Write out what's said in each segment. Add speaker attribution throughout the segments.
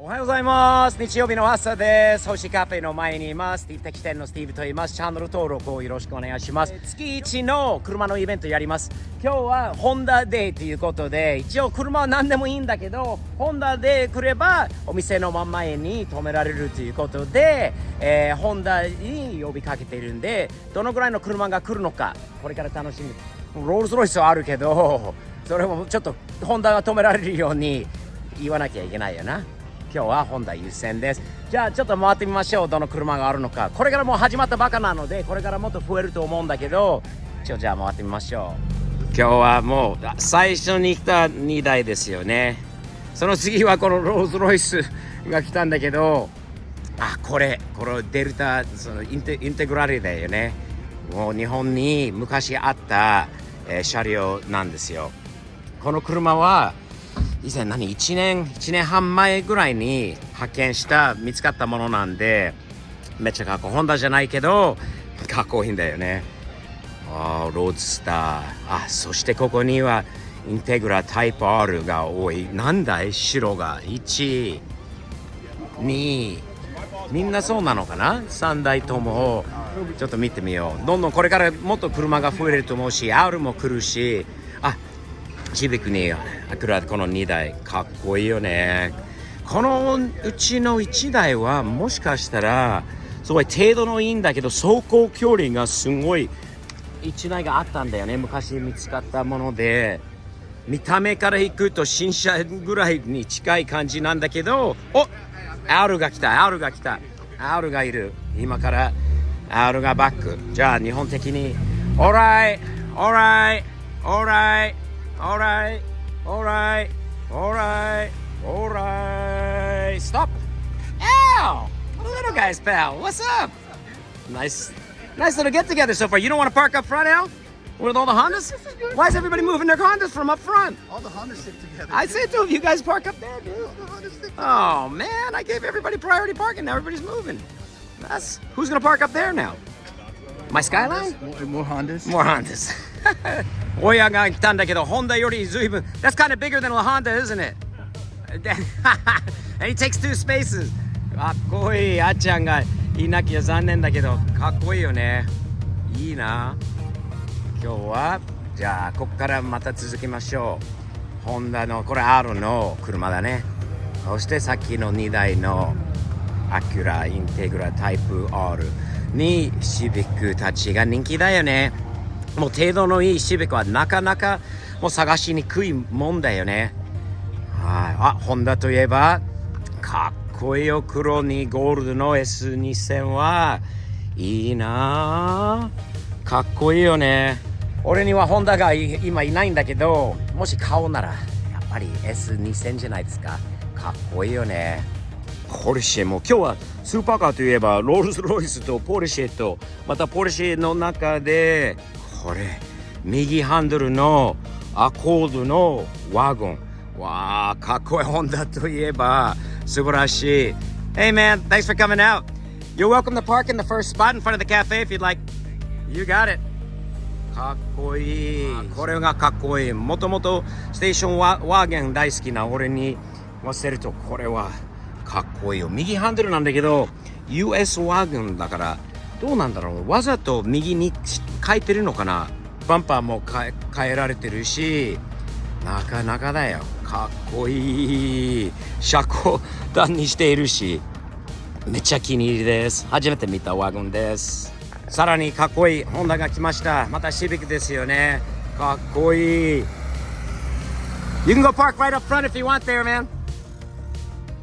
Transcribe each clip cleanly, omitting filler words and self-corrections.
Speaker 1: おはようございます。日曜日の朝です。星カフェの前にいます。スティーブ的店のスティーブと言います。チャンネル登録をよろしくお願いします。月1の車のイベントやります。今日はホンダデーということで、一応車は何でもいいんだけど、ホンダで来ればお店の真ん前に止められるということで、ホンダに呼びかけているんで、どのぐらいの車が来るのか、これから楽しみ。ロールスロイスはあるけど、それもちょっとホンダが止められるように言わなきゃいけないよな。今日はホンダ優先です。じゃあちょっと回ってみましょう。どの車があるのか。これからもう始まったばかなので、これからもっと増えると思うんだけど、じゃあ回ってみましょう。今日はもう最初に来た2台ですよね。その次はこのローズロイスが来たんだけど、これデルタそのインテグラルだよね。もう日本に昔あった、車両なんですよ。この車は以前1年半前ぐらいに発見見つかったものなんで、めっちゃかっこいい。ホンダじゃないけどかっこいいんだよね。ロードスター。そしてここにはインテグラタイプ R が多い。なんだい白が1、2、みんなそうなのかな。3台ともちょっと見てみよう。どんどんこれからもっと車が増えると思うし、R も来るし、シビックにアクラこの2台かっこいいよね。このうちの1台はもしかしたらすごい程度のいいんだけど、走行距離がすごい1台があったんだよね。昔見つかったもので、見た目からいくと新車ぐらいに近い感じなんだけど、R が来た R がいる。今から R がバック。じゃあ日本的に Alright stop. Ow, little guys, pal, what's up? Nice little get together so far. You don't want to park up front, Al, with all the Hondas? Why is everybody moving their Hondas from up front?
Speaker 2: All the Hondas stick together.
Speaker 1: I said to you guys park up there, dude. Oh man, I gave everybody priority parking. Now everybody's moving. Who's gonna park up there now? My Skyline?
Speaker 2: More Hondas.
Speaker 1: More Hondas. 親が来たんだけど、ホンダよりずいぶん。That's kind of bigger than a Honda, isn't it? And he takes 2 spaces. かっこいい。あっちゃんがいなきゃ残念だけど、かっこいいよね。いいな。今日はじゃあここからまた続きましょう。ホンダのこれ R の車だね。そしてさっきの2台のアキュラインテグラタイプ R にシビックたちが人気だよね。もう程度のいいシビックはなかなかもう探しにくいもんだよね。ホンダといえばかっこいいよ。黒にゴールドの S2000 はいいな。かっこいいよね。俺にはホンダが今いないんだけど、もし買おうならやっぱり S2000 じゃないですか。かっこいいよね。ポルシェも今日はスーパーカーといえばロールスロイスとポルシェと、またポルシェの中でこれ右ハンドルのアコードのワゴン。かっこいい。ホンダといえば素晴らしい。Hey man, thanks for coming out. You're welcome to park in the first spot in front of the cafe if you'd like. You got it. かっこいい。これがかっこいい。もともとステーションワーゲン大好きな俺に忘れるとこれはかっこいいよ。右ハンドルなんだけど US ワゴンだからどうなんだろう。わざと右に変えてるのかな。バンパーも変えられてるし、なかなかだよ。かっこいい。車高段にしているし、めっちゃ気に入りです。初めて見たワゴンです。さらにかっこいいホンダが来ました。またシビックですよね。かっこいい。You can go park right up front if you want there, man.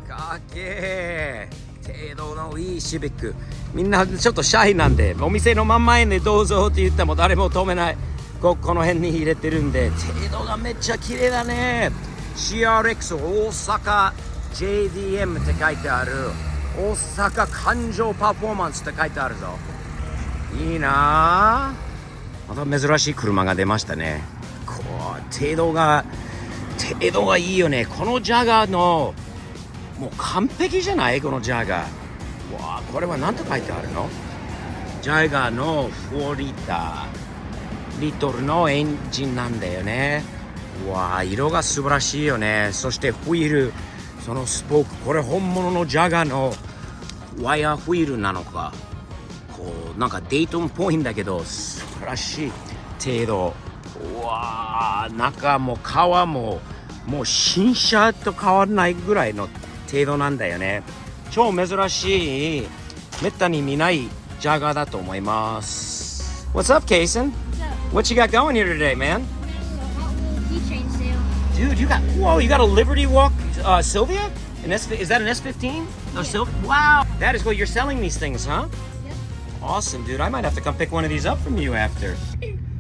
Speaker 1: かっけー。程度のいいシビック。みんなちょっとシャイなんで、お店の真ん前でどうぞって言っても誰も止めない。この辺に入れてるんで、程度がめっちゃ綺麗だね。CRX 大阪 JDM って書いてある。大阪環状パフォーマンスって書いてあるぞ。いいな。また珍しい車が出ましたね。程度がいいよね。このジャガーのもう完璧じゃない？このジャガー。これは何と書いてあるの？ジャガーの4リッターリトルのエンジンなんだよね。色が素晴らしいよね。そしてホイール、そのスポーク、これ本物のジャガーのワイヤーホイールなのか、こうなんかデイトンっぽいんだけど素晴らしい程度。うわー、中も革ももう新車と変わらないぐらいの程度なんだよね。超珍しい、めったに見ないジャガーだと思います。 What's up, Kason? What you got going here today, man?
Speaker 3: Keychain sale.
Speaker 1: Dude, you got, whoa, you got a Liberty Walk Sylvia? Is that an S15? No, Sylvia? Wow, that is what you're selling these things, huh?
Speaker 3: Yep.
Speaker 1: Awesome, dude. I might have to come pick one of these up from you after.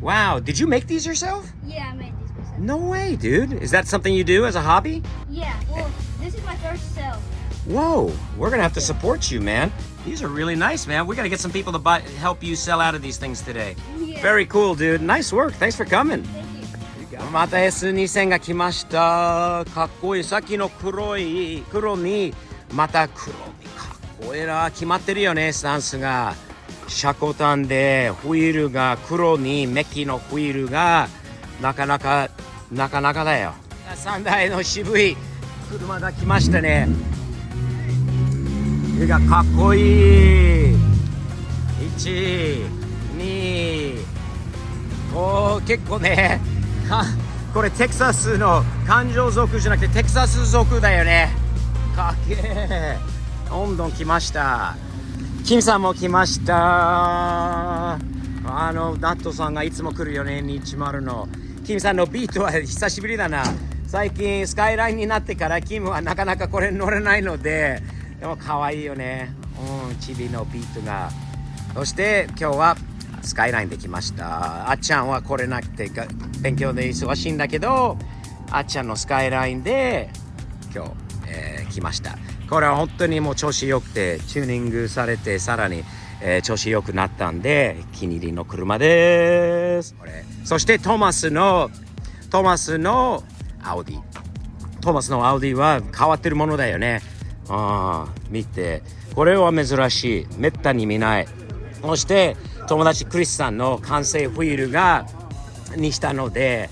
Speaker 1: Wow, did you make these yourself?
Speaker 3: Yeah, I made these myself.
Speaker 1: No way, dude. Is that something you do as a hobby?
Speaker 3: Yeah, well, this is my first sale.
Speaker 1: Whoa, we're gonna have to support you, man. These are really nice, man. We gotta get some people to help you sell out of these things today.
Speaker 3: Yeah.
Speaker 1: Very cool, dude. Nice work. Thanks for coming.
Speaker 3: Thank you.
Speaker 1: また S2000 が来ました。かっこいい。さっきの黒にまた黒にかっこいいな。決まってるよね、スタンスが。車庫端でホイールが黒にメッキのホイールがなかなかだよ。3台の渋い車が来ましたね。これがかっこいい。1、2、結構ね。これテキサスの環状族じゃなくてテキサス族だよね。かっけえ。どんどん来ました。キムさんも来ました。ナットさんがいつも来るよね、210の。キムさんのビートは久しぶりだな。最近スカイラインになってからキムはなかなかこれ乗れないので、でも可愛いよね。チビのビートが。そして今日はスカイラインで来ました。あっちゃんは来れなくて勉強で忙しいんだけど、あっちゃんのスカイラインで今日、来ました。これは本当にもう調子良くてチューニングされてさらに、調子良くなったんで気に入りの車です。そしてトーマスのアウディ。トーマスのアウディは変わってるものだよね。見て、これは珍しい。めったに見ない。そして友達クリスさんの完成ホイールにしたので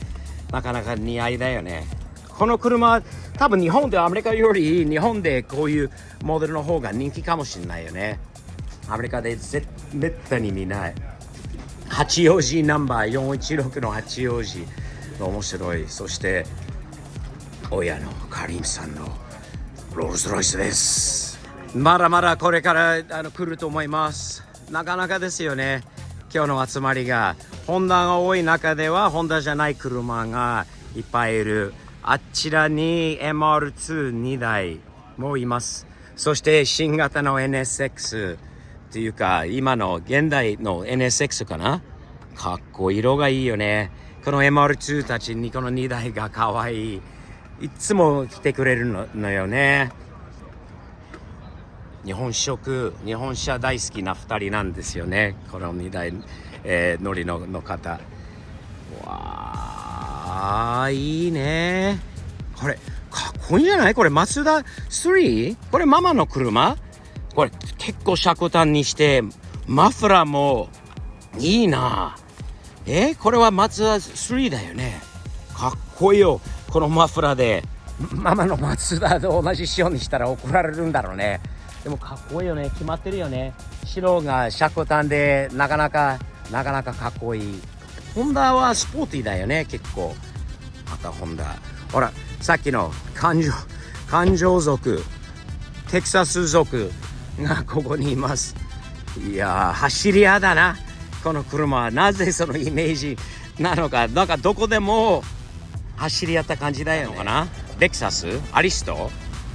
Speaker 1: なかなか似合いだよね。この車多分日本でアメリカより日本でこういうモデルの方が人気かもしれないよね。アメリカでめったに見ない八王子ナンバー416の八王子面白い。そして親のカリムさんのロールズロイスです。まだまだこれから来ると思います。なかなかですよね。今日の集まりがホンダが多い中ではホンダじゃない車がいっぱいいる。あちらに MR2 台もいます。そして新型の NSX っていうか今の現代の NSX かな。かっこいい、色がいいよね。この MR2 たちにこの2台がかわいい。いつも来てくれるのよね。日本車大好きな2人なんですよね。この2台、乗りの方。わー、いいね。これかっこいいんじゃない？これマツダ 3？ これママの車？これ結構車庫端にしてマフラーもいいな。これはマツダ3だよね。かっこいいよ。このマフラーでママのマツダと同じ仕様にしたら怒られるんだろうね。でもかっこいいよね。決まってるよね。白が車庫端でなかなかかっこいい。ホンダはスポーティーだよね。結構またホンダ、ほらさっきの環状族テキサス族がここにいます。いやー、走り屋だなこの車は。なぜそのイメージなのか。なんかどこでも走り屋った感じだよな。レクサスアリスト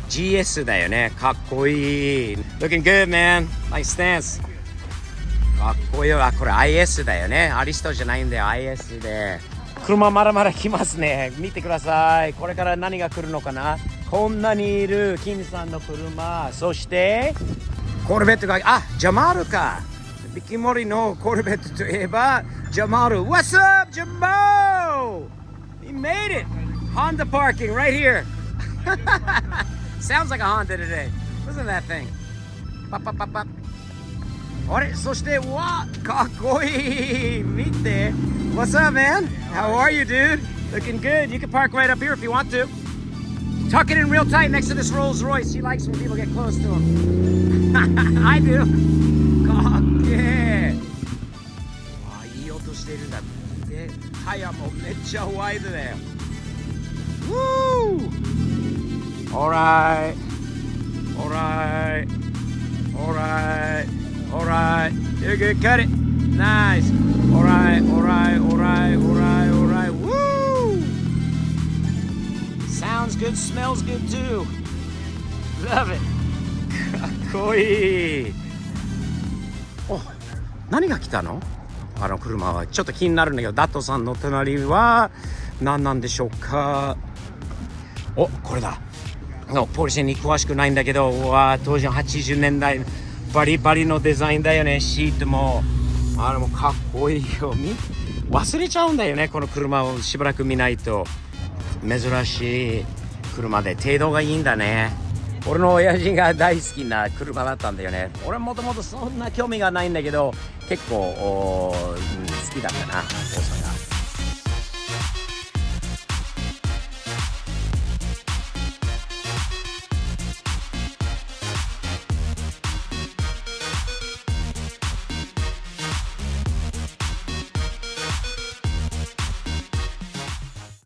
Speaker 1: GS だよね。かっこいい。 Looking good, man. Nice stance. かっこいいよ。これ IS だよね。アリストじゃないんだよ。 IS で車まだまだ来ますね。見てください。これから何が来るのかな。こんなにいるキムさんの車。そしてコルベットがジャマールか。ビキモリのコルベットといえばジャマール。 What's up, Jamo? He made it. Honda parking right here. Sounds like a Honda today. Listen to that thing. Pop, pop, pop, pop. あれ、そしてわかっこいい。見て。 What's up, man? How are you, dude? Looking good. You can park right up here if you want to. Tuck it in real tight next to this Rolls Royce. He likes when people get close to him. I do. かっけえ。わ、いい音してるんだ。で、タイヤもめっちゃワイドだよ。Woo! Alright. Alright. Alright. Alright. You're good. Cut it. Nice. Alright. Alright. Alright. Alright. Alright. Woo! Sounds good. Smells good too. Love it. かっこいい。お、何が来たの？あの車はちょっと気になるんだけど、ダットさんの隣は何なんでしょうか？お、これだ。ポルシェに詳しくないんだけど、当時の80年代バリバリのデザインだよね。シートもあれもかっこいいよ。忘れちゃうんだよね、この車をしばらく見ないと。珍しい車で程度がいいんだね。俺の親父が大好きな車だったんだよね。俺もともとそんな興味がないんだけど、結構好きだったな、お父さんが。